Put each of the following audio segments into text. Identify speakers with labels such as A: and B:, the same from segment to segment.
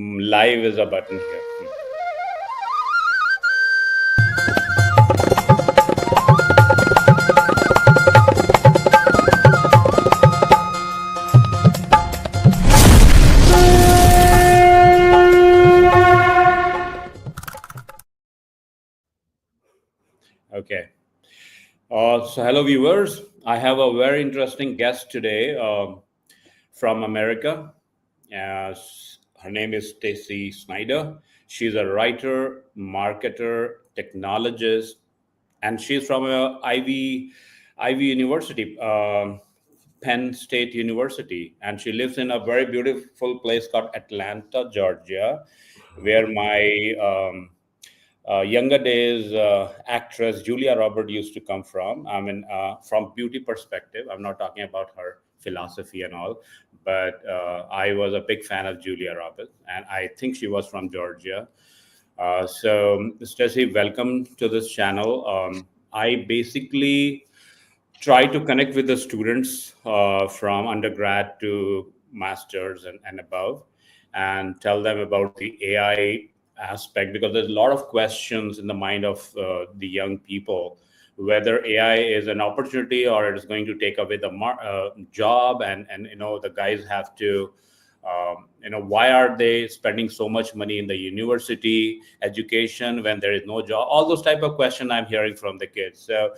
A: Live is a button here. Okay. So hello viewers. I have a very interesting guest today from America. Her name is Stacey Schneider. She's a writer, marketer, technologist, and she's from Ivy University, Penn State University, and she lives in a very beautiful place called Atlanta, Georgia, where my younger days actress Julia Roberts used to come from. I mean, from beauty perspective, I'm not talking about her philosophy and all, but I was a big fan of Julia Roberts, and I think she was from Georgia. So, Stacey, welcome to this channel. I basically try to connect with the students from undergrad to masters and above, and tell them about the AI aspect, because there's a lot of questions in the mind of the young people, whether AI is an opportunity or it is going to take away the job, and the guys have to why are they spending so much money in the university education when there is no job? All those type of questions I'm hearing from the kids. So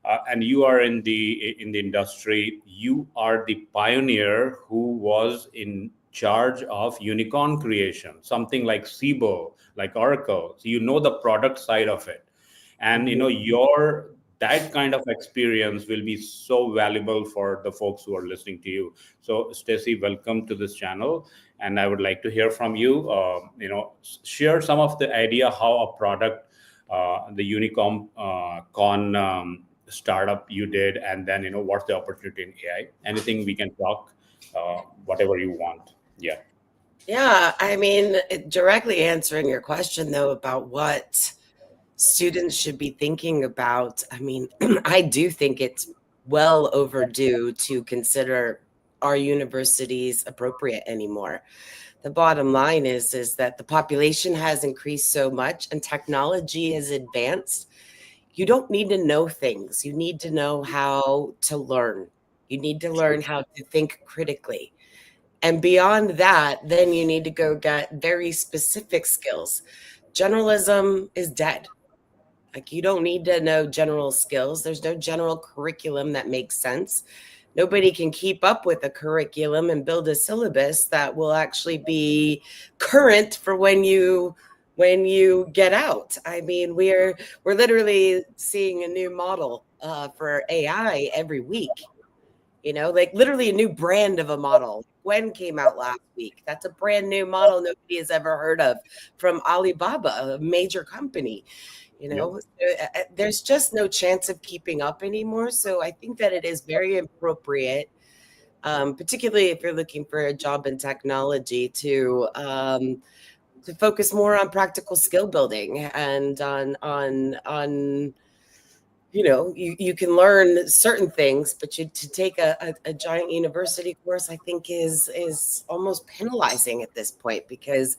A: and you are in the industry. You are the pioneer who was in charge of unicorn creation, something like Siebel, like Oracle. So you know the product side of it, and your that kind of experience will be so valuable for the folks who are listening to you. So, Stacey, welcome to this channel, and I would like to hear from you. Share some of the idea how a product, the unicorn startup you did, and then what's the opportunity in AI. Anything we can talk, whatever you want. Yeah.
B: Yeah, I mean, directly answering your question though about what students should be thinking about, I mean, I do think it's well overdue to consider our universities appropriate anymore. The bottom line is that the population has increased so much and technology has advanced. You don't need to know things. You need to know how to learn. You need to learn how to think critically. And beyond that, then you need to go get very specific skills. Generalism is dead. Like, you don't need to know general skills. There's no general curriculum that makes sense. Nobody can keep up with a curriculum and build a syllabus that will actually be current for when you get out. I mean, we're literally seeing a new model for AI every week. Like literally a new brand of a model. Gwen came out last week. That's a brand new model nobody has ever heard of from Alibaba, a major company. There's just no chance of keeping up anymore. So I think that it is very appropriate, particularly if you're looking for a job in technology, to focus more on practical skill building and on you can learn certain things, but to take a giant university course, I think is almost penalizing at this point, because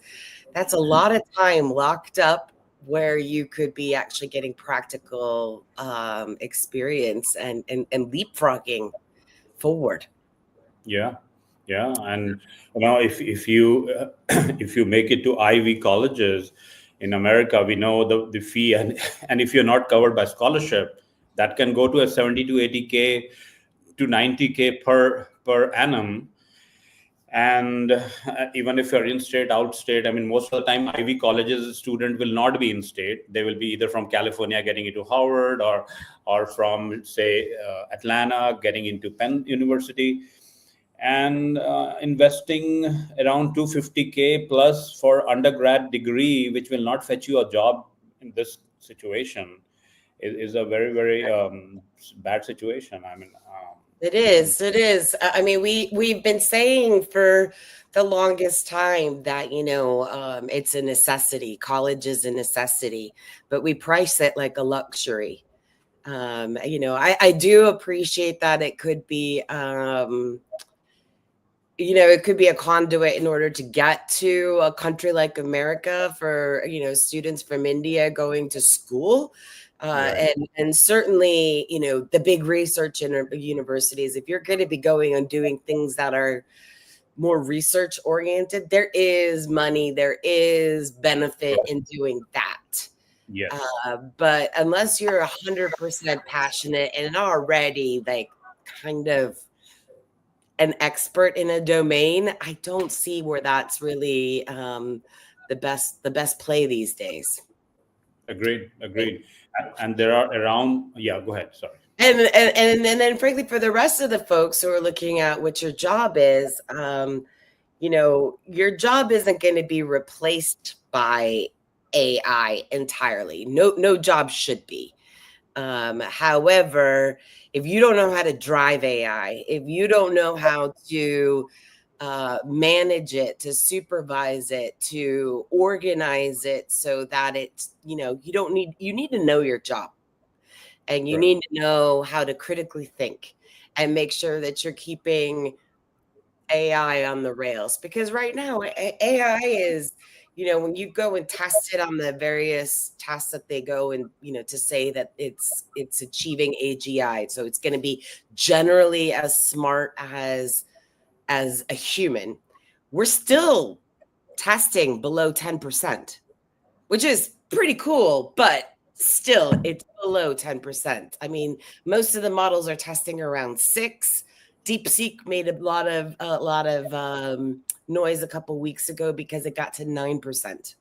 B: that's a lot of time locked up where you could be actually getting practical experience and leapfrogging forward.
A: Yeah, and if you if you make it to Ivy colleges in America, we know the fee, and if you're not covered by scholarship, that can go to a 70 to 80K to 90K per annum. And even if you're in state, out state, I mean, most of the time Ivy colleges student will not be in state. They will be either from California getting into Harvard, or from say Atlanta getting into Penn University, and investing around 250K plus for undergrad degree, which will not fetch you a job in this situation, is a very, very bad situation. I mean,
B: It is. I mean, we've been saying for the longest time that, it's a necessity. College is a necessity, but we price it like a luxury. I do appreciate that it could be, it could be a conduit in order to get to a country like America for, students from India going to school.
A: Right.
B: And certainly, the big research in universities, if you're going to be going and doing things that are more research oriented, there is money, there is benefit
A: Right.
B: in doing that.
A: Yes.
B: But unless you're 100% passionate and already like kind of an expert in a domain, I don't see where that's really the best play these days.
A: Agreed. Agreed. And there are around. Yeah. Go ahead. Sorry.
B: And then frankly, for the rest of the folks who are looking at what your job is, your job isn't going to be replaced by AI entirely. No job should be. However, if you don't know how to drive AI, if you don't know how to manage it, to supervise it, to organize it so that it's, you need to know your job, and you
A: Right.
B: need to know how to critically think and make sure that you're keeping AI on the rails. Because right now, AI is, when you go and test it on the various tasks that they go and, to say that it's achieving AGI. So it's going to be generally as smart as a human. We're still testing below 10%, which is pretty cool, but still it's below 10%. I mean, most of the models are testing around 6. DeepSeek made a lot of noise a couple weeks ago because it got to 9%.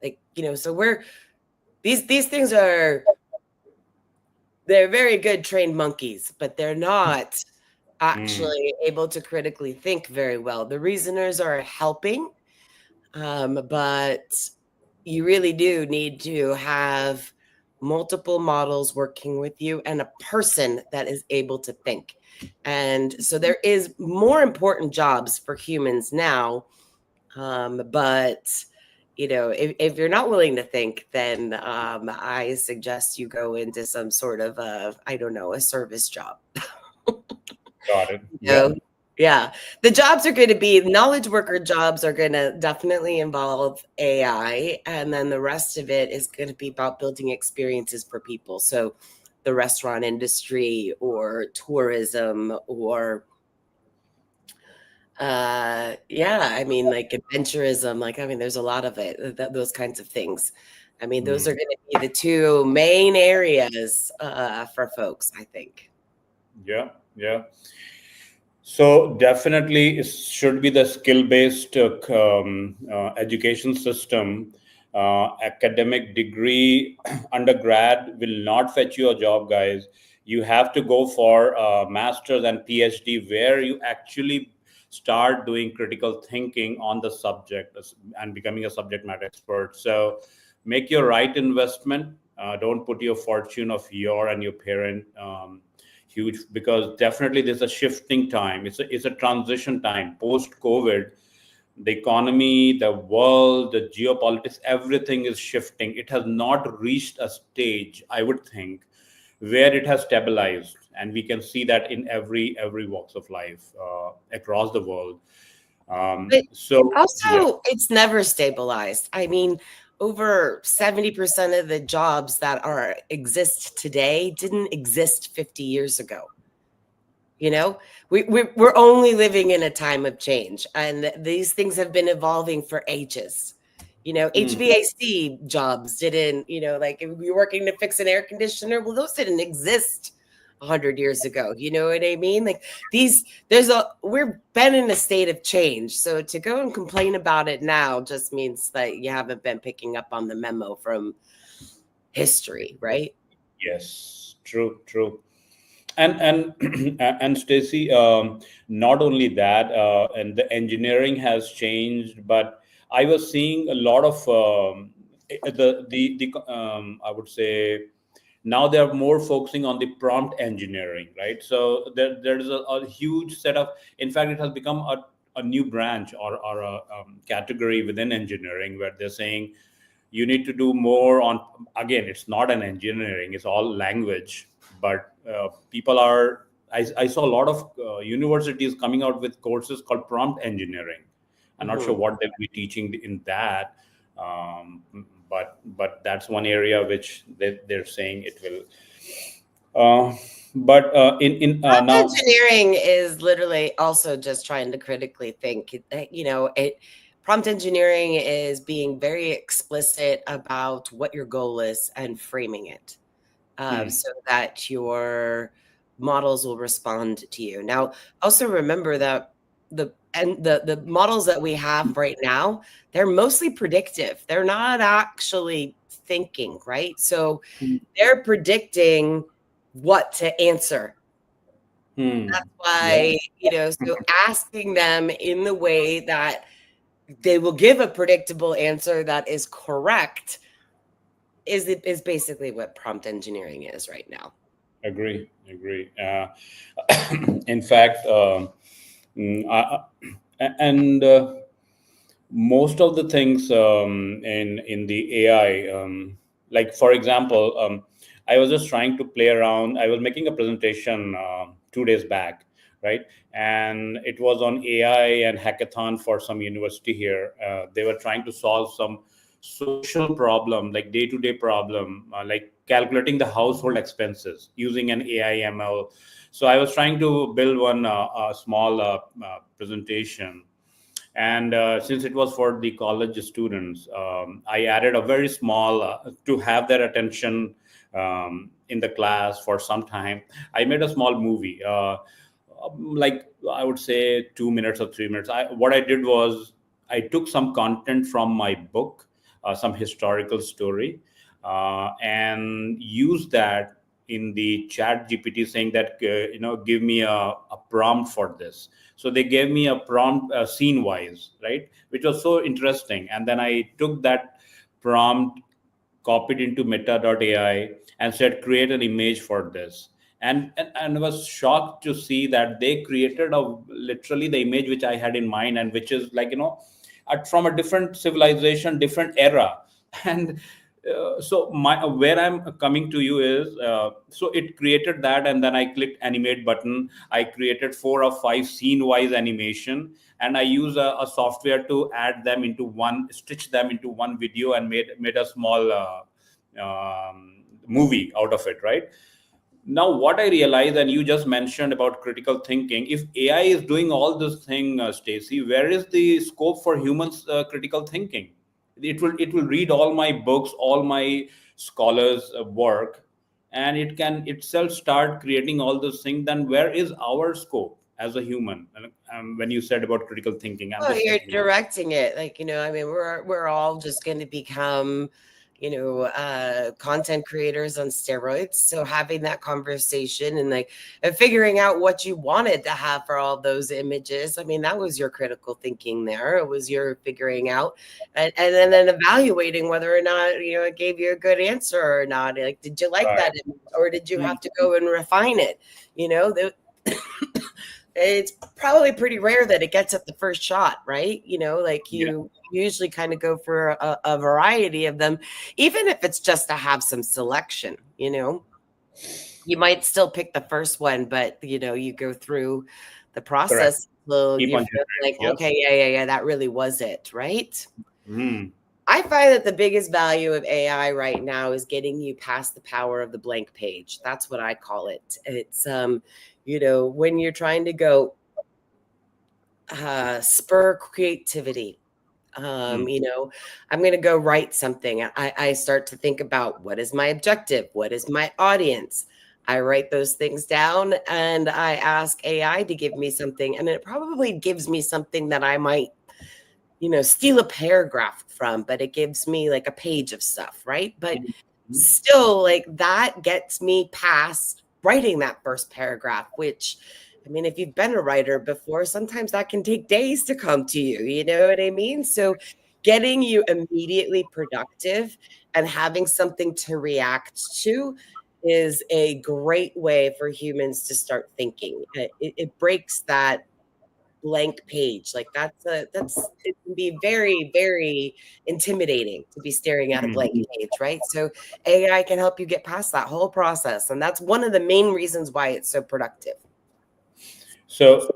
B: Like, so these things they're very good trained monkeys, but they're not
A: Mm.
B: actually able to critically think very well. The reasoners are helping, but you really do need to have multiple models working with you and a person that is able to think. And so there is more important jobs for humans now. But if you're not willing to think, then I suggest you go into some sort of I don't know, a service job.
A: Got it.
B: You
A: Yeah.
B: know? Yeah. The jobs are going to be knowledge worker jobs are going to definitely involve AI. And then the rest of it is going to be about building experiences for people. So the restaurant industry or tourism or I mean, like adventurism, like, I mean, there's a lot of it, those kinds of things. I mean, those are
A: Mm.
B: going to be the two main areas for folks, I think.
A: Yeah. Yeah. So definitely, it should be the skill-based education system. Academic degree, undergrad will not fetch you a job, guys. You have to go for a master's and PhD, where you actually start doing critical thinking on the subject and becoming a subject matter expert. So make your right investment. Don't put your fortune of your and your parent. Huge, because definitely there's a shifting time. It's a transition time post COVID. The economy, the world, the geopolitics, everything is shifting. It has not reached a stage, I would think, where it has stabilized, and we can see that in every walks of life across the world.
B: But
A: So yeah.
B: also, it's never stabilized. I mean, over 70% of the jobs that exist today didn't exist 50 years ago. We're only living in a time of change, and these things have been evolving for ages.
A: Mm.
B: HVAC jobs didn't, like if you're working to fix an air conditioner, well, those didn't exist 100 years ago. You know what I mean? Like we've been in a state of change. So to go and complain about it now just means that you haven't been picking up on the memo from history, right?
A: Yes, true, true. And and Stacy, not only that, and the engineering has changed, but I was seeing a lot of the I would say now they are more focusing on the prompt engineering, right? So there's a huge set of, in fact, it has become a new branch, or a category within engineering, where they're saying you need to do more on, again, it's not an engineering, it's all language, but people are I saw a lot of universities coming out with courses called prompt engineering. I'm not sure
B: Mhm.
A: what they'll be teaching in that, um, but that's one area which they're saying it will. But in
B: Prompt
A: now,
B: engineering is literally also just trying to critically think. Prompt engineering is being very explicit about what your goal is and framing it,
A: hmm,
B: so that your models will respond to you. Now, also remember that the models that we have right now, they're mostly predictive. They're not actually thinking, right? So
A: hmm,
B: they're predicting what to answer.
A: hmm,
B: That's
A: yeah,
B: why, so asking them in the way that they will give a predictable answer that is correct is basically what prompt engineering is right now.
A: agree. In fact, and most of the things in the AI, like for example, I was just trying to play around. I was making a presentation 2 days back, right? And it was on AI and hackathon for some university here. They were trying to solve some social problem, like day-to-day problem, like calculating the household expenses using an AI ML. So I was trying to build one a small presentation, and since it was for the college students, I added a very small to have their attention in the class for some time. I made a small movie, like I would say 2 minutes or 3 minutes. What I did was I took some content from my book, some historical story, and used that in the chat GPT, saying that give me a prompt for this. So they gave me a prompt, scene wise, right, which was so interesting. And then I took that prompt, copied into meta.ai, and said create an image for this. And I was shocked to see that they created a literally the image which I had in mind, and which is like, from a different civilization, different era. And so my where I'm coming to you is, so it created that, and then I clicked animate button. I created 4 or 5 scene wise animation, and I use a software to add them into one, stitch them into one video, and made a small movie out of it, right? Now what I realize, and you just mentioned about critical thinking, if AI is doing all this thing, Stacy, where is the scope for humans critical thinking? It will read all my books, all my scholars work, and it can itself start creating all those things. Then where is our scope as a human? And when you said about critical thinking, I'm
B: Well,
A: just
B: you're
A: thinking.
B: directing it, like, I mean, we're all just going to become, content creators on steroids. So having that conversation and like and figuring out what you wanted to have for all those images, I mean, that was your critical thinking there. It was your figuring out and then evaluating whether or not, it gave you a good answer or not. Like, did you like
A: Right.
B: that image, or did you
A: Hmm.
B: have to go and refine it? You know, the it's probably pretty rare that it gets at the first shot, right? Like
A: Yeah.
B: you usually kind of go for a variety of them, even if it's just to have some selection. You might still pick the first one, but you go through the
A: Correct.
B: process. Well,
A: Keep
B: you
A: on
B: feel like,
A: generating.
B: okay, yeah, that really was it, right?
A: Yep.
B: I find that the biggest value of AI right now is getting you past the power of the blank page. That's what I call it. It's when you're trying to go spur creativity.
A: Hmm.
B: I'm going to go write something. I start to think about what is my objective? What is my audience? I write those things down and I ask AI to give me something. And it probably gives me something that I might, steal a paragraph from, but it gives me like a page of stuff, right? But
A: Hmm.
B: still, like that gets me past writing that first paragraph, which, I mean, if you've been a writer before, sometimes that can take days to come to you. You know what I mean? So, getting you immediately productive and having something to react to is a great way for humans to start thinking. It breaks that blank page. Like it can be very, very intimidating to be staring at a blank page, right? So AI can help you get past that whole process. And that's one of the main reasons why it's so productive.
A: So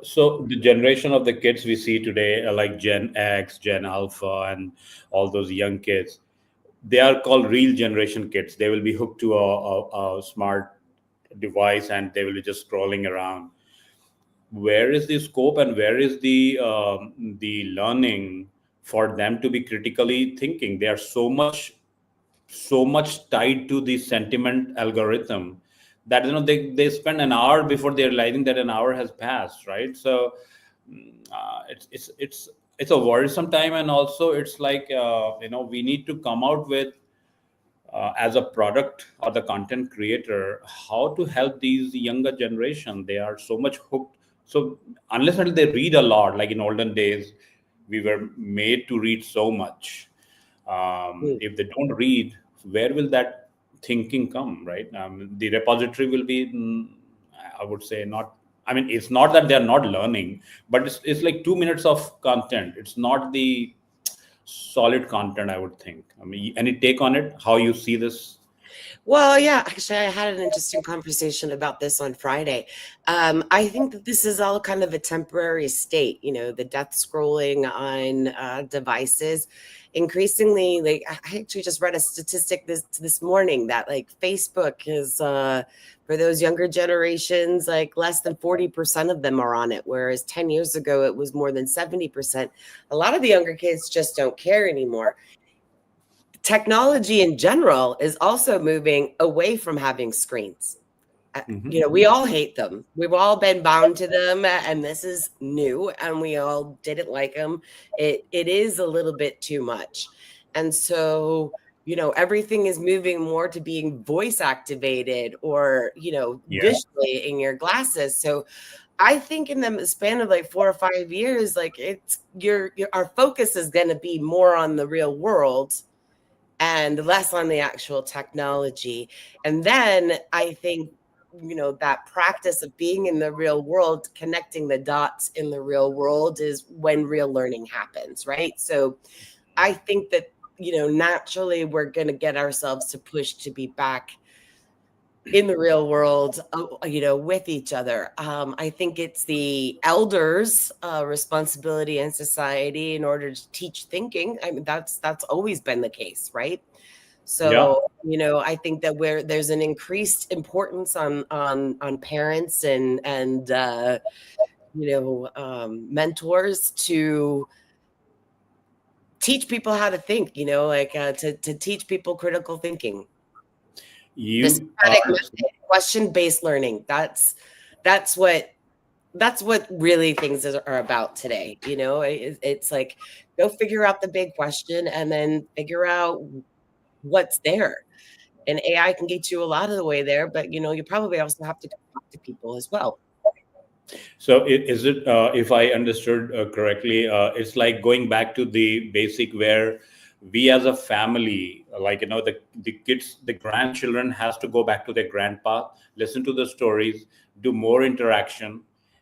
A: the generation of the kids we see today, like Gen X, Gen Alpha, and all those young kids, they are called real generation kids. They will be hooked to a smart device and they will be just scrolling around. Where is the scope and where is the learning for them to be critically thinking? They are so much tied to the sentiment algorithm that they spend an hour before they're realizing that an hour has passed, right? So it's a worrisome time, and also it's like we need to come out with as a product or the content creator how to help these younger generation. They are so much hooked. So unless until they read a lot, like in olden days we were made to read so much.
B: Mm.
A: If they don't read, where will that thinking come, right? The repository will be, I would say, not. I mean, it's not that they're not learning, but it's like 2 minutes of content. It's not the solid content, I would think. I mean, any take on it? How you see this?
B: Well, yeah, actually, I had an interesting conversation about this on Friday. I think that this is all kind of a temporary state, the death scrolling on devices. Increasingly, like I actually just read a statistic this morning that like Facebook is for those younger generations, like less than 40% of them are on it, whereas 10 years ago it was more than 70%. A lot of the younger kids just don't care anymore. Technology in general is also moving away from having screens.
A: Hmm.
B: We all hate them. We've all been bound to them, and this is new, and we all didn't like them. It is a little bit too much, and so everything is moving more to being voice activated or
A: Yeah.
B: visually in your glasses. So I think in the span of like 4 or 5 years, like it's our focus is going to be more on the real world and less on the actual technology. And then I think, that practice of being in the real world, connecting the dots in the real world is when real learning happens, right? So I think that, naturally we're going to get ourselves to push to be back in the real world, with each other. I think it's the elders' responsibility in society in order to teach thinking. I mean, that's always been the case, right?
A: Yeah.
B: So, I think that where there's an increased importance on parents and mentors to teach people how to think. Like to teach people critical thinking,
A: You
B: systematic
A: are.
B: method, question-based learning. That's what really things are about today. It's like go figure out the big question and then figure out what's there. And AI can get you a lot of the way there, but you probably also have to talk to people as well.
A: So is it, if I understood correctly, it's like going back to the basic where we as a family, like, the kids, the grandchildren has to go back to their grandpa, listen to the stories, do more interaction,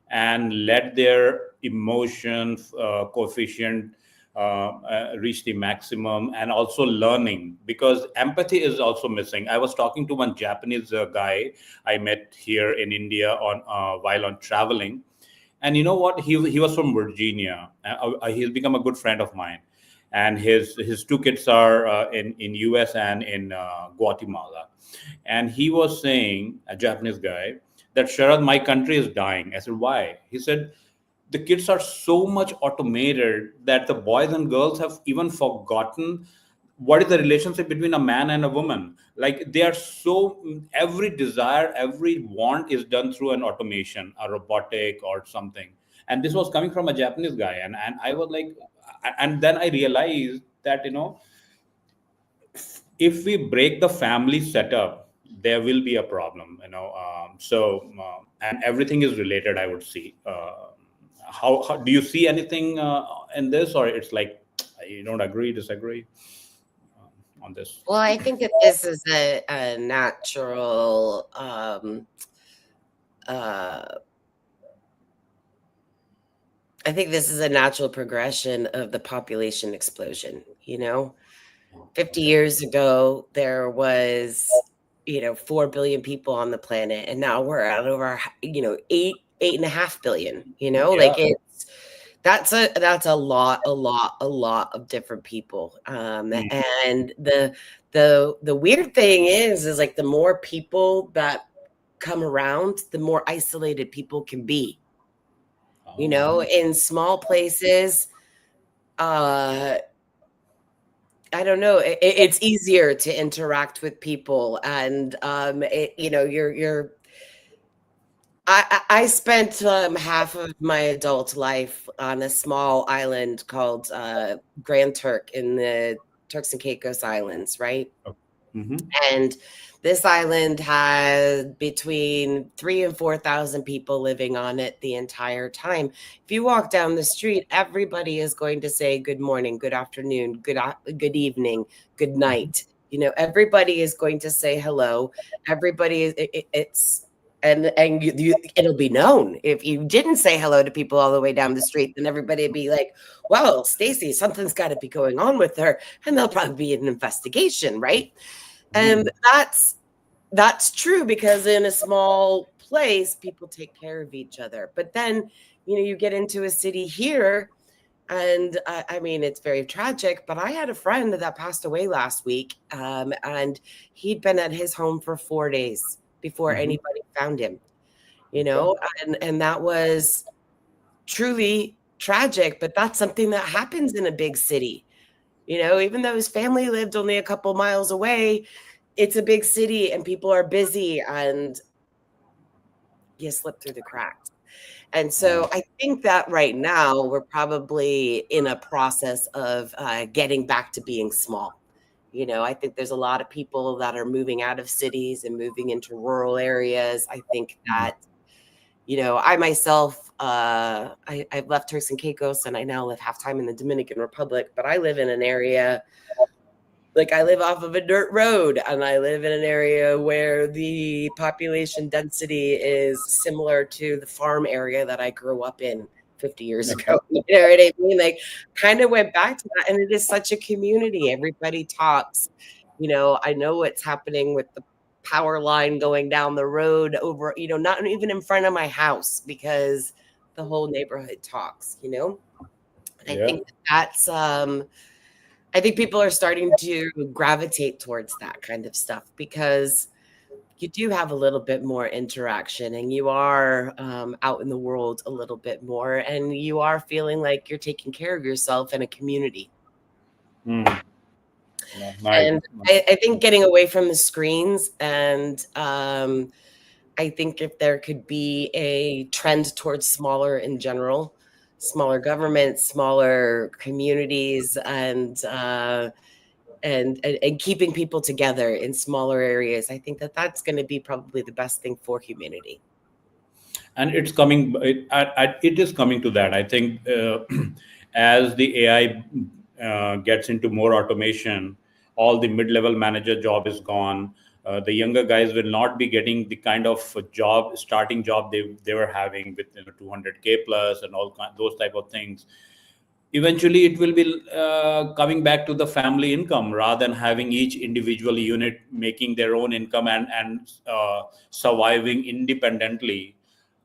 A: and let their emotion coefficient reach the maximum, and also learning, because empathy is also missing. I was talking to one Japanese guy I met here in India on while on traveling, and you know what? He was from Virginia. He's become a good friend of mine, and his two kids are in US and in Guatemala. And he was saying, a Japanese guy, that Sharad, my country is dying. I said, why? He said, the kids are so much automated that the boys and girls have even forgotten what is the relationship between a man and a woman. Like they are so, every desire, every want is done through an automation, a robotic or something. And this was coming from a Japanese guy, and I was like, and then I realized that if we break the family setup, there will be a problem. And everything is related, I would see. How do you see anything in this, or it's like you don't agree, disagree on this?
B: Well, I think that this is a natural uh, I think this is a natural progression of the population explosion. 50 years ago, there was, 4 billion people on the planet, and now we're at over, 8 8.5 billion, you know,
A: Yeah.
B: like that's a lot of different people. And the weird thing is like the more people that come around, the more isolated people can be, you know, in small places. I don't know. It's easier to interact with people, and you know, I spent half of my adult life on a small island called Grand Turk in the Turks and Caicos Islands, right?
A: Mm-hmm.
B: And this island had between 3 and 4,000 people living on it the entire time. If you walk down the street, everybody is going to say good morning, good afternoon, good evening, good night. You know, everybody is going to say hello. Everybody is it's and it'll be known. If you didn't say hello to people all the way down the street, then everybody would be like, well, Stacey, something's got to be going on with her, and there'll probably be an investigation, right? And that's true, because in a small place, people take care of each other. But then, you know, you get into a city here, and I mean, it's very tragic. But I had a friend that passed away last week, and he'd been at his home for 4 days before
A: Mm-hmm.
B: anybody found him. You know, and that was truly tragic. But that's something that happens in a big city. You know, even though his family lived only a couple miles away, it's a big city and people are busy, and you slip through the cracks. And so I think that right now we're probably in a process of getting back to being small. You know, I think there's a lot of people that are moving out of cities and moving into rural areas. I think that, you know, I myself, I've left Turks and Caicos, and I now live half time in the Dominican Republic, but I live in an area, like I live off of a dirt road, and I live in an area where the population density is similar to the farm area that I grew up in 50 years ago. You know what I mean? Like, kind of went back to that. And it is such a community. Everybody talks. You know, I know what's happening with the power line going down the road over, you know, not even in front of my house, because the whole neighborhood talks, you know? And I think that's I think people are starting to gravitate towards that kind of stuff, because you do have a little bit more interaction, and you are out in the world a little bit more, and you are feeling like you're taking care of yourself in a community.
A: Yeah, nice.
B: And I think getting away from the screens, and I think if there could be a trend towards smaller in general, smaller governments, smaller communities, and keeping people together in smaller areas, I think that that's going to be probably the best thing for humanity.
A: And it's coming. It is coming to that. I think as the AI gets into more automation, all the mid-level manager job is gone. The younger guys will not be getting the kind of starting job they were having with 200K plus and those type of things. Eventually it will be coming back to the family income, rather than having each individual unit making their own income and surviving independently.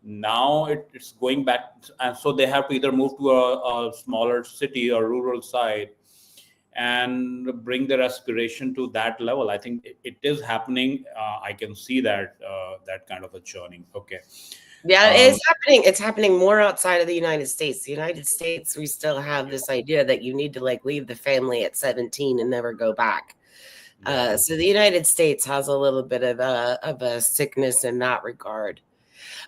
A: Now it's going back, and so they have to either move to a smaller city or rural side and bring their aspiration to that level. I think it is happening. I can see that kind of a churning. Okay.
B: Yeah, it's happening. It's happening more outside of the United States. The United States, we still have this idea that you need to like leave the family at 17 and never go back. So the United States has a little bit of a sickness in that regard.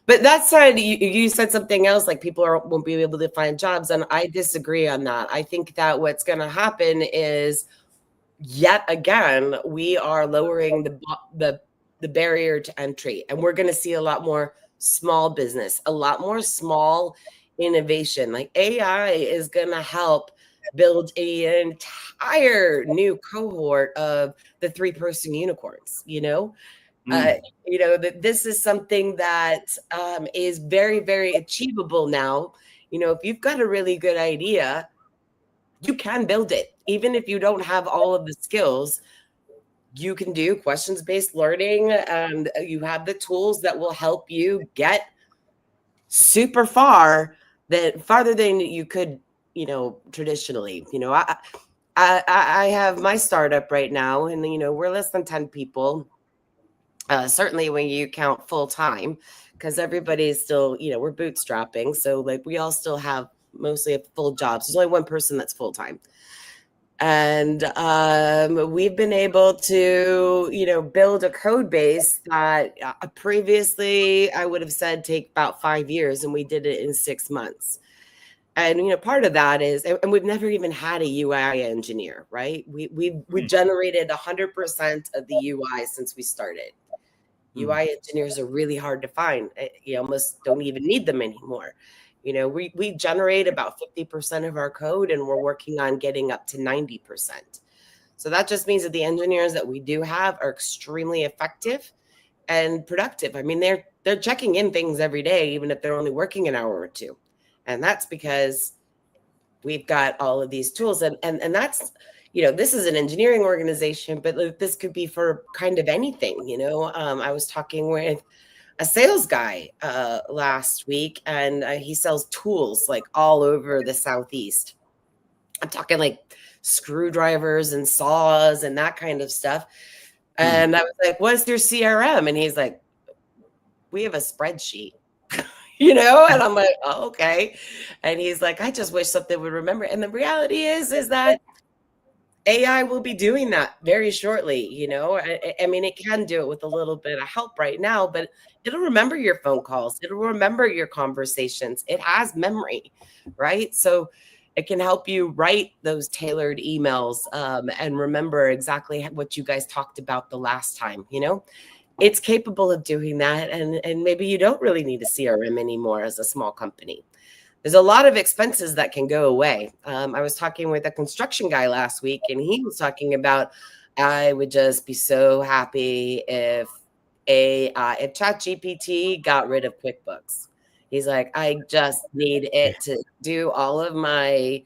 B: But that said, you said something else, like people won't be able to find jobs, and I disagree on that. I think that what's going to happen is, yet again, we are lowering the barrier to entry, and we're going to see a lot more small business, a lot more small innovation. Like AI is going to help build an entire new cohort of the 3-person unicorns, you know? You know, that this is something that is very, very achievable now. You know, if you've got a really good idea, you can build it. Even if you don't have all of the skills, you can do questions-based learning, and you have the tools that will help you get super far, farther than you could, traditionally. I have my startup right now, and we're less than 10 people. Certainly when you count full time, because everybody's still, we're bootstrapping, so like we all still have mostly a full jobs. There's only one person that's full time. And we've been able to build a code base that previously I would have said take about 5 years, and we did it in 6 months. And part of that is, and we've never even had a UI engineer, right? We generated 100% of the UI since we started. UI engineers are really hard to find. You almost don't even need them anymore. We generate about 50% of our code, and we're working on getting up to 90%. So that just means that the engineers that we do have are extremely effective and productive. I mean, they're checking in things every day, even if they're only working an hour or two. And that's because we've got all of these tools. And that's, this is an engineering organization, but this could be for kind of anything. I was talking with a sales guy last week, and he sells tools like all over the Southeast. I'm talking like screwdrivers and saws and that kind of stuff. And I was like, what's your CRM? And he's like, we have a spreadsheet. And I'm like, oh, okay. And he's like, I just wish something would remember. And the reality is that AI will be doing that very shortly. I mean, it can do it with a little bit of help right now, but it'll remember your phone calls. It'll remember your conversations. It has memory, right? So it can help you write those tailored emails and remember exactly what you guys talked about the last time. It's capable of doing that. And maybe you don't really need a CRM anymore as a small company. There's a lot of expenses that can go away. I was talking with a construction guy last week, and he was talking about, I would just be so happy if ChatGPT got rid of QuickBooks. He's like, I just need it to do all of my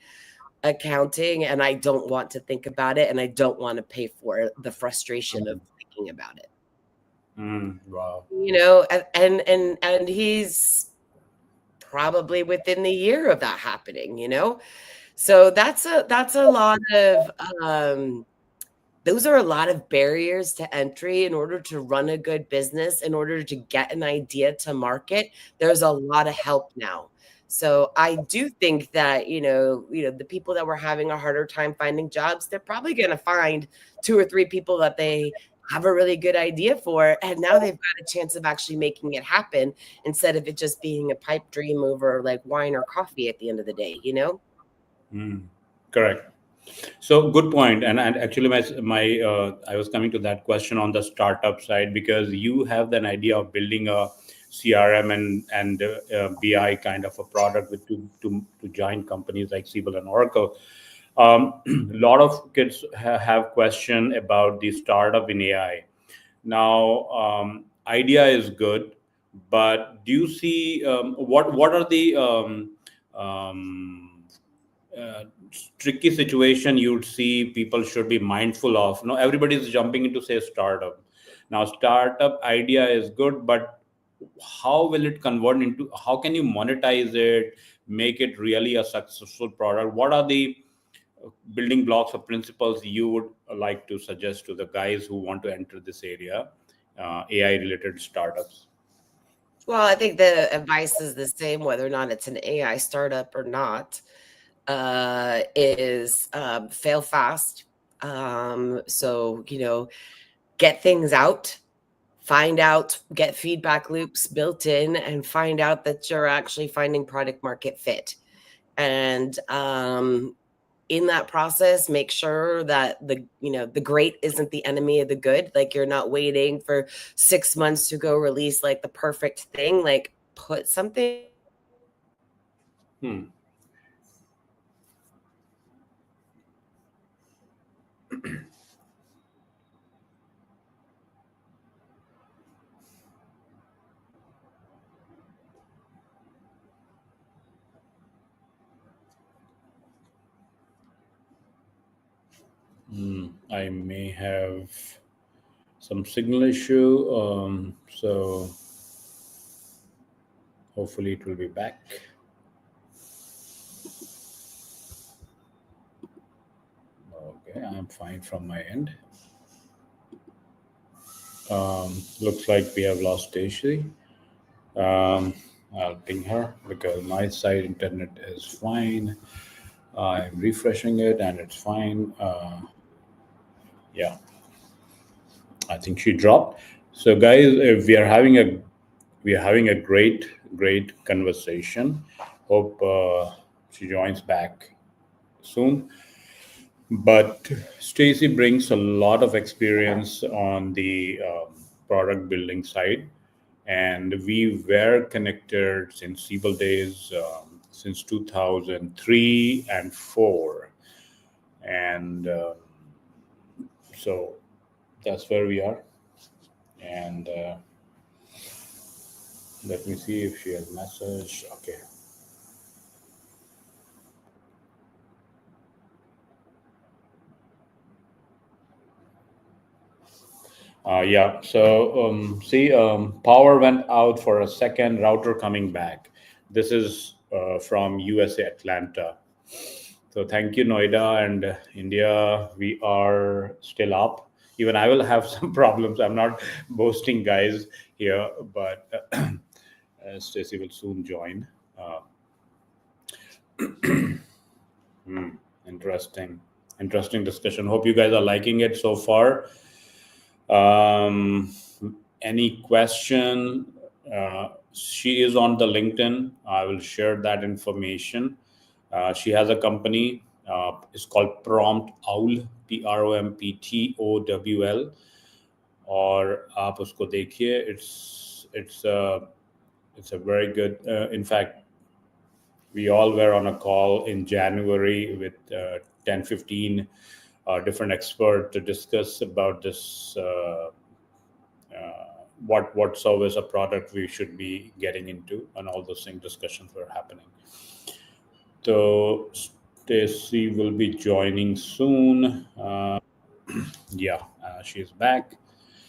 B: accounting, and I don't want to think about it, and I don't want to pay for the frustration of thinking about it.
A: Wow.
B: And he's probably within the year of that happening. So that's a lot of those are a lot of barriers to entry in order to run a good business, in order to get an idea to market. There's a lot of help now. So I do think that, the people that were having a harder time finding jobs, they're probably going to find 2 or 3 people that they have a really good idea for. And now they've got a chance of actually making it happen, instead of it just being a pipe dream over like wine or coffee at the end of the day,
A: Correct. So good point. And actually, my I was coming to that question on the startup side, because you have an idea of building a CRM and BI kind of a product with to join companies like Siebel and Oracle. A lot of kids have question about the startup in AI. Now, idea is good, but do you see what are the uh, tricky situation you'd see people should be mindful of? No, everybody's jumping into say startup. Now, startup idea is good, but how will it convert into? How can you monetize it? Make it really a successful product? What are the building blocks or principles you would like to suggest to the guys who want to enter this area, AI related startups?
B: Well, I think the advice is the same, whether or not it's an AI startup or not, is fail fast. So, get things out, get feedback loops built in, and find out that you're actually finding product market fit. And in that process, make sure that the great isn't the enemy of the good. Like, you're not waiting for 6 months to go release like the perfect thing. Like, put something
A: Hmm. I may have some signal issue. So Hopefully it will be back. Okay, I'm fine from my end. Looks like we have lost Stacey. I'll ping her because my side internet is fine. I'm refreshing it and it's fine. Yeah, I think she dropped. So, guys, we are having a great conversation. Hope she joins back soon. But Stacy brings a lot of experience on the product building side, and we were connected since Siebel days, since 2003 and 4, and so that's where we are. And let me see if she has message. Okay. Yeah, so see, power went out for a second, router coming back. This is from USA Atlanta. So thank you, Noida and India. We are still up. Even I will have some problems. I'm not boasting, guys, here, but Stacy will soon join. Uh, interesting, interesting discussion. Hope you guys are liking it so far. Um, any question? She is on the LinkedIn. I will share that information. She has a company. It's called PromptOwl, PROMPTOWL. और आप उसको देखिए. It's a very good. In fact, we all were on a call in January with 10, 15 different experts to discuss about this, what service or product we should be getting into, and all those things discussions were happening. So Stacy will be joining soon. Yeah, she's back.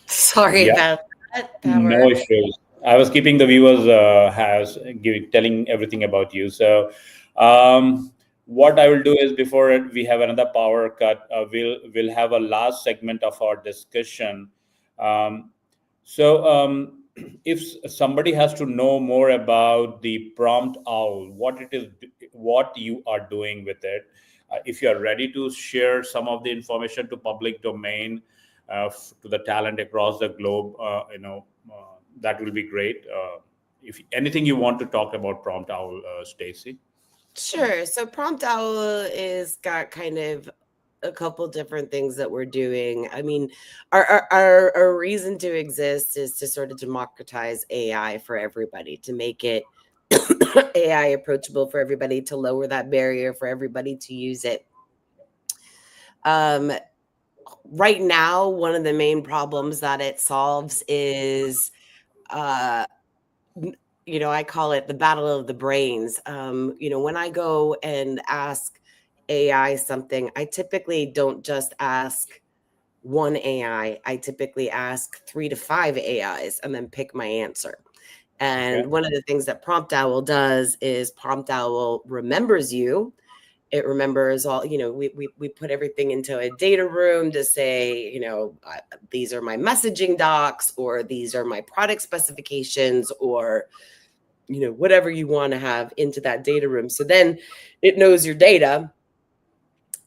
B: Sorry
A: Yeah,
B: about that.
A: no issues. I was keeping the viewers telling everything about you. So, what I will do is before we have another power cut, we'll have a last segment of our discussion. So, if somebody has to know more about the prompt owl, what it is, what you are doing with it, if you are ready to share some of the information to public domain, to the talent across the globe, that will be great. If anything you want to talk about PromptOwl, Stacy.
B: Sure. So PromptOwl is got kind of a couple different things that we're doing. I mean, our reason to exist is to sort of democratize AI for everybody, to make it AI approachable for everybody, to lower that barrier for everybody to use it. Right now, one of the main problems that it solves is, I call it the battle of the brains. When I go and ask AI something, I typically don't just ask one AI. I typically ask 3 to 5 AIs and then pick my answer. And one of the things that PromptOwl does is PromptOwl remembers you. It remembers all, we put everything into a data room to say, these are my messaging docs, or these are my product specifications, or, whatever you want to have into that data room. So then it knows your data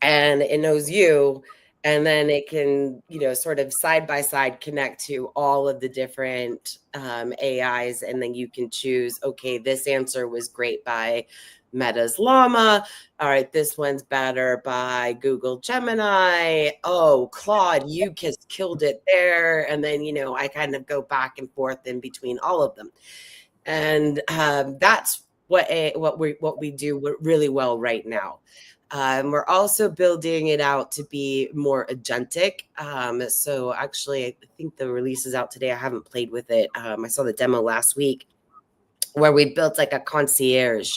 B: and it knows you, and then it can, sort of side by side connect to all of the different AIs. And then you can choose, okay, this answer was great by Meta's Llama. All right, this one's better by Google Gemini. Oh, Claude, you just killed it there. And then, I kind of go back and forth in between all of them. And that's what we do really well right now. We're also building it out to be more agentic. So actually, I think the release is out today. I haven't played with it. I saw the demo last week where we built like a concierge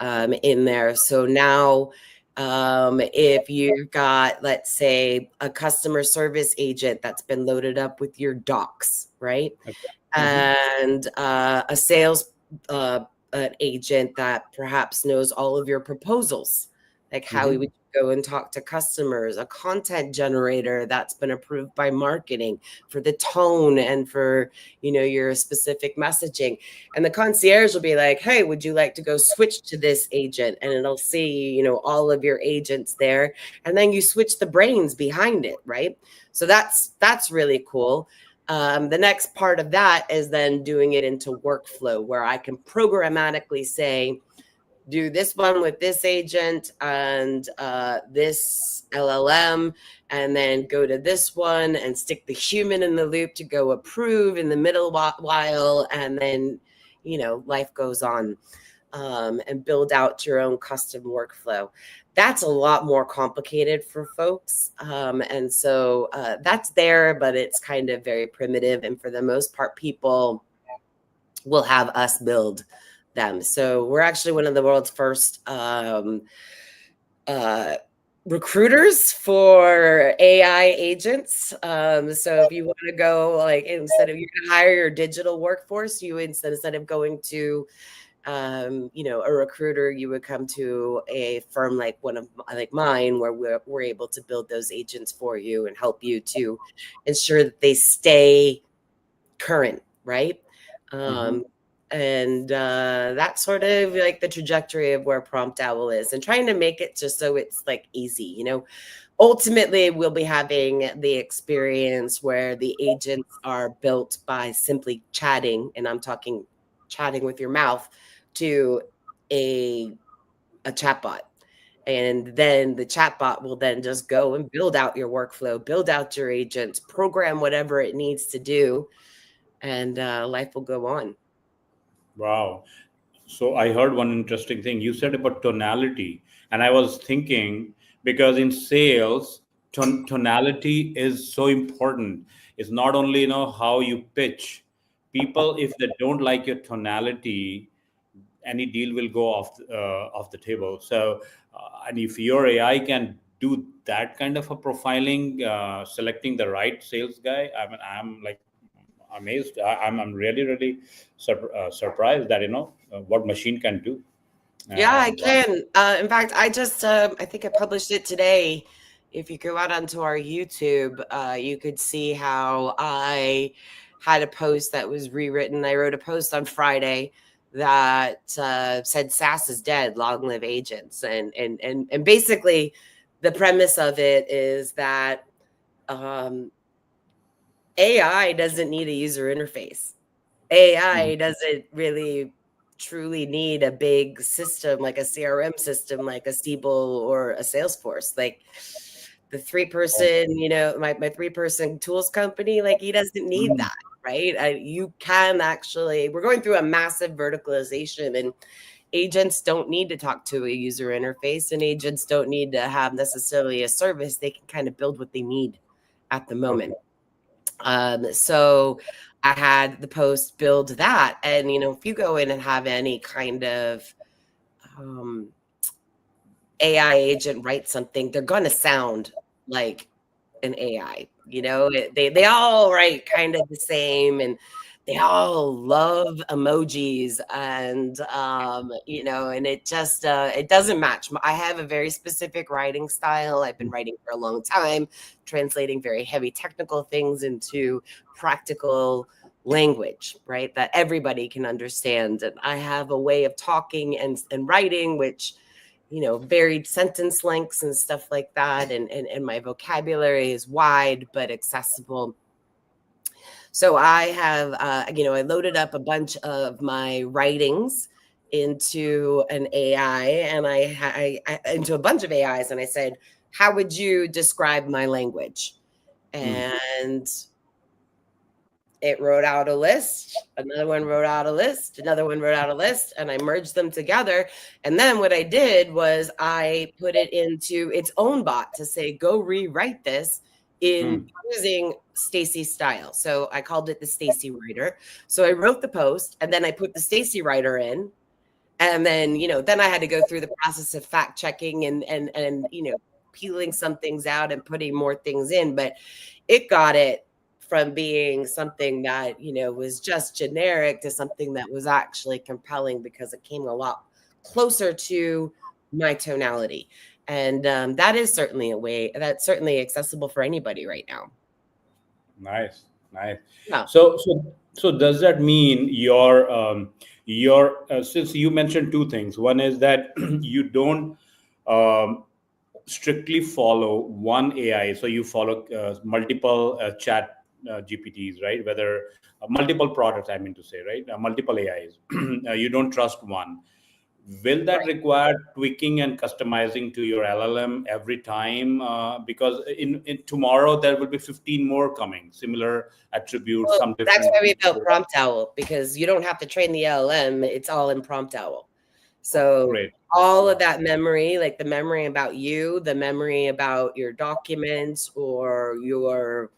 B: in there. So now if you've got, let's say, a customer service agent that's been loaded up with your docs, right?
A: Okay.
B: And a sales an agent that perhaps knows all of your proposals, like how
A: Mm-hmm.
B: would you go and talk to customers, a content generator that's been approved by marketing for the tone and for, your specific messaging. And the concierge will be like, hey, would you like to go switch to this agent? And it'll see, all of your agents there. And then you switch the brains behind it, right? So that's really cool. The next part of that is then doing it into workflow where I can programmatically say, do this one with this agent and this LLM, and then go to this one and stick the human in the loop to go approve in the middle while, and then, life goes on, and build out your own custom workflow. That's a lot more complicated for folks. And so that's there, but it's kind of very primitive. And for the most part, people will have us build them. So we're actually one of the world's first recruiters for AI agents. So if you want to go, like, instead of, you can hire your digital workforce, you instead of going to a recruiter, you would come to a firm like mine, where we're able to build those agents for you and help you to ensure that they stay current, right?
A: Mm-hmm.
B: And that's sort of like the trajectory of where PromptOwl is, and trying to make it just so it's like easy. Ultimately we'll be having the experience where the agents are built by simply chatting, and I'm talking chatting with your mouth to a chatbot. And then the chatbot will then just go and build out your workflow, build out your agents, program whatever it needs to do, and life will go on.
A: Wow. So I heard one interesting thing you said about tonality, and I was thinking, because in sales, tonality is so important. It's not only how you pitch. People, if they don't like your tonality, any deal will go off the table. So, and if your AI can do that kind of a profiling, selecting the right sales guy, I mean, I'm like amazed. I'm really really surprised that what machine can do.
B: Yeah, I
A: Wow.
B: can. In fact, I think I published it today. If you go out onto our YouTube, you could see how I had a post that was rewritten. I wrote a post on Friday that said SaaS is dead, long live agents. And basically the premise of it is that AI doesn't need a user interface.
A: Mhm.
B: AI doesn't really truly need a big system like a CRM system, like a Siebel or a Salesforce. Like the three-person, my three-person tools company, like he doesn't need
A: Mhm.
B: that, right? You can actually, we're going through a massive verticalization, and agents don't need to talk to a user interface, and agents don't need to have necessarily a service. They can kind of build what they need at the moment.
A: Okay.
B: So I had the post build that. And, if you go in and have any kind of AI agent write something, they're going to sound like an AI. They all write kind of the same, and they all love emojis, and and it just it doesn't match. I have a very specific writing style. I've been writing for a long time, translating very heavy technical things into practical language, right, that everybody can understand. And I have a way of talking and writing which, varied sentence lengths and stuff like that. And my vocabulary is wide but accessible. So I have, I loaded up a bunch of my writings into an AI, and into a bunch of AIs, and I said, how would you describe my language?
A: Mm.
B: And it wrote out a list, another one wrote out a list, another one wrote out a list, and I merged them together. And then what I did was I put it into its own bot to say, go rewrite this in
A: Mm.
B: using Stacey's style. So I called it the Stacey Writer. So I wrote the post, and then I put the Stacey Writer in. And then, then I had to go through the process of fact checking and peeling some things out and putting more things in. But it got it from being something that, was just generic to something that was actually compelling because it came a lot closer to my tonality. And that is certainly a way that's certainly accessible for anybody right now.
A: Nice.
B: Yeah.
A: So does that mean your since you mentioned two things. One is that you don't um, strictly follow one AI, so you follow multiple chat GPTs, right? Whether multiple products, I mean to say, right? Multiple AIs. You don't trust one. Will that
B: Right.
A: require tweaking and customizing to your LLM every time? Because in tomorrow there will be 15 more coming, similar attributes,
B: Well,
A: some
B: that's
A: different.
B: why we built PromptOwl, because you don't have to train the LLM. It's all in PromptOwl. So
A: Great.
B: all of that memory, like the memory about you, the memory about your documents or your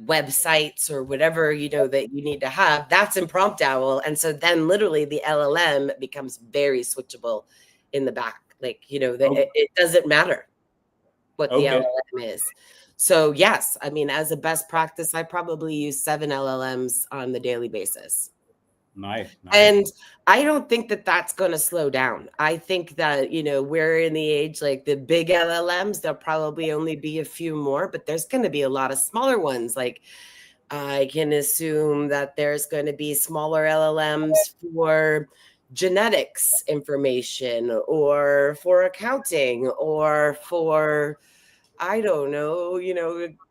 B: websites or whatever, that you need to have, that's in PromptOwl. And so then literally the LLM becomes very switchable in the back. Like,
A: Okay.
B: it doesn't matter what the
A: Okay.
B: LLM is. So yes, I mean, as a best practice, I probably use 7 LLMs on the daily basis.
A: Nice.
B: And I don't think that that's going to slow down. I think that, we're in the age, like the big LLMs, there'll probably only be a few more, but there's going to be a lot of smaller ones. Like I can assume that there's going to be smaller LLMs for genetics information or for accounting or for, I don't know,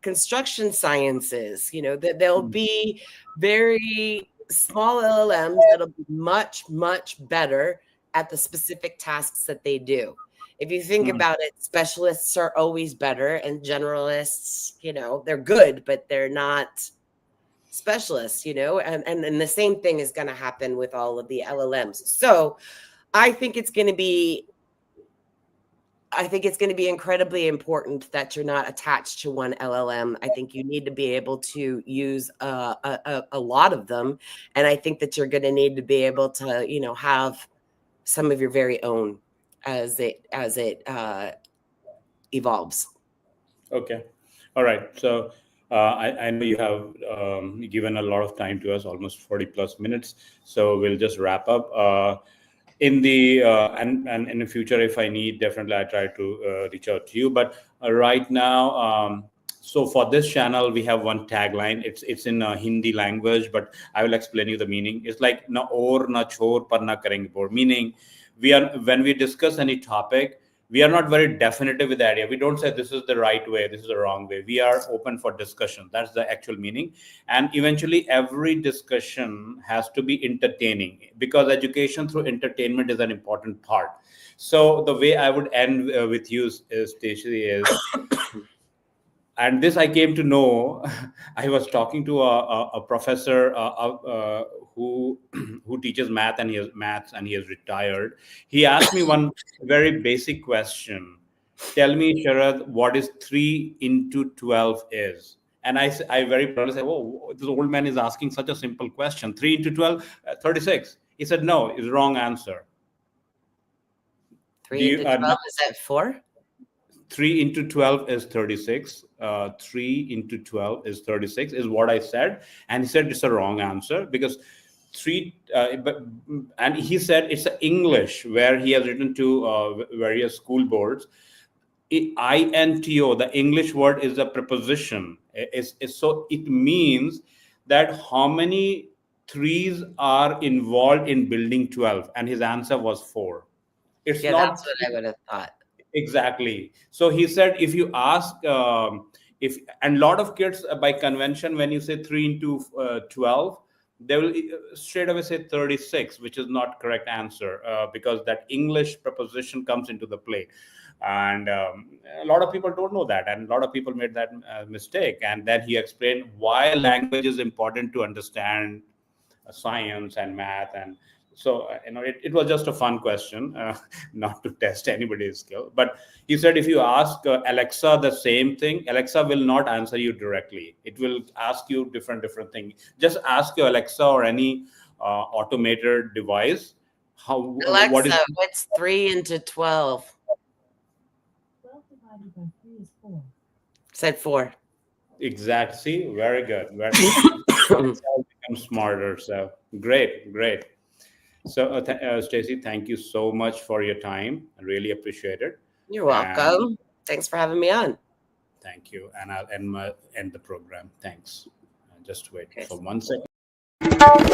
B: construction sciences, that there'll be very small LLMs that'll be much, much better at the specific tasks that they do. If you think
A: Hmm.
B: about it, specialists are always better and generalists, they're good, but they're not specialists, and the same thing is going to happen with all of the LLMs. So I think it's going to be incredibly important that you're not attached to one LLM. I think you need to be able to use a lot of them. And I think that you're going to need to be able to, have some of your very own as it evolves.
A: Okay. All right. So I know you have given a lot of time to us, almost 40 plus minutes. So we'll just wrap up. In the and in the future, if I need, definitely I try to reach out to you. But right now, so for this channel, we have one tagline. It's in Hindi language, but I will explain you the meaning. It's like na or na chor par na karenge bor. Meaning, when we discuss any topic, we are not very definitive with the idea. We don't say this is the right way, this is the wrong way. We are open for discussion. That's the actual meaning. And eventually, every discussion has to be entertaining, because education through entertainment is an important part. So the way I would end with you, Stacey, is, and this I came to know. I was talking to a professor who who teaches math, and he is retired. He asked me one very basic question. Tell me, Sharad, what is 3 into 12 is? And I very proudly said, oh, this old man is asking such a simple question. 3 into 12, 36. He said, no, it's wrong answer.
B: 3
A: Do you
B: into 12, is that 4?
A: 3 into 12 is 36. 3 into 12 is 36 is what I said. And he said it's a wrong answer, because and he said it's a English, where he has written to various school boards. INTO, the English word, is a preposition. So it means that how many threes are involved in building 12, and his answer was 4. It's
B: Yeah,
A: not
B: that's what I would have thought.
A: exactly. So he said, if you ask, if and a lot of kids by convention, when you say 3 into 12, they will straight away say 36, which is not correct answer, because that English preposition comes into the play. And a lot of people don't know that, and a lot of people made that mistake. And then he explained why language is important to understand science and math. And so it was just a fun question, not to test anybody's skill. But he said, if you ask Alexa the same thing, Alexa will not answer you directly. It will ask you different things. Just ask your Alexa or any automated device, how what is
B: Alexa, what's 3 into 12?
C: 12 divided by 3 is 4.
B: Said 4.
A: Exact. See, very good. Very. That's how we become smarter. So great, great. So, Stacey, thank you so much for your time. I really appreciate it.
B: You're
A: And
B: welcome. Thanks for having me on.
A: thank you. And I'll end the program. Thanks. Just wait
B: Okay.
A: for 1 second.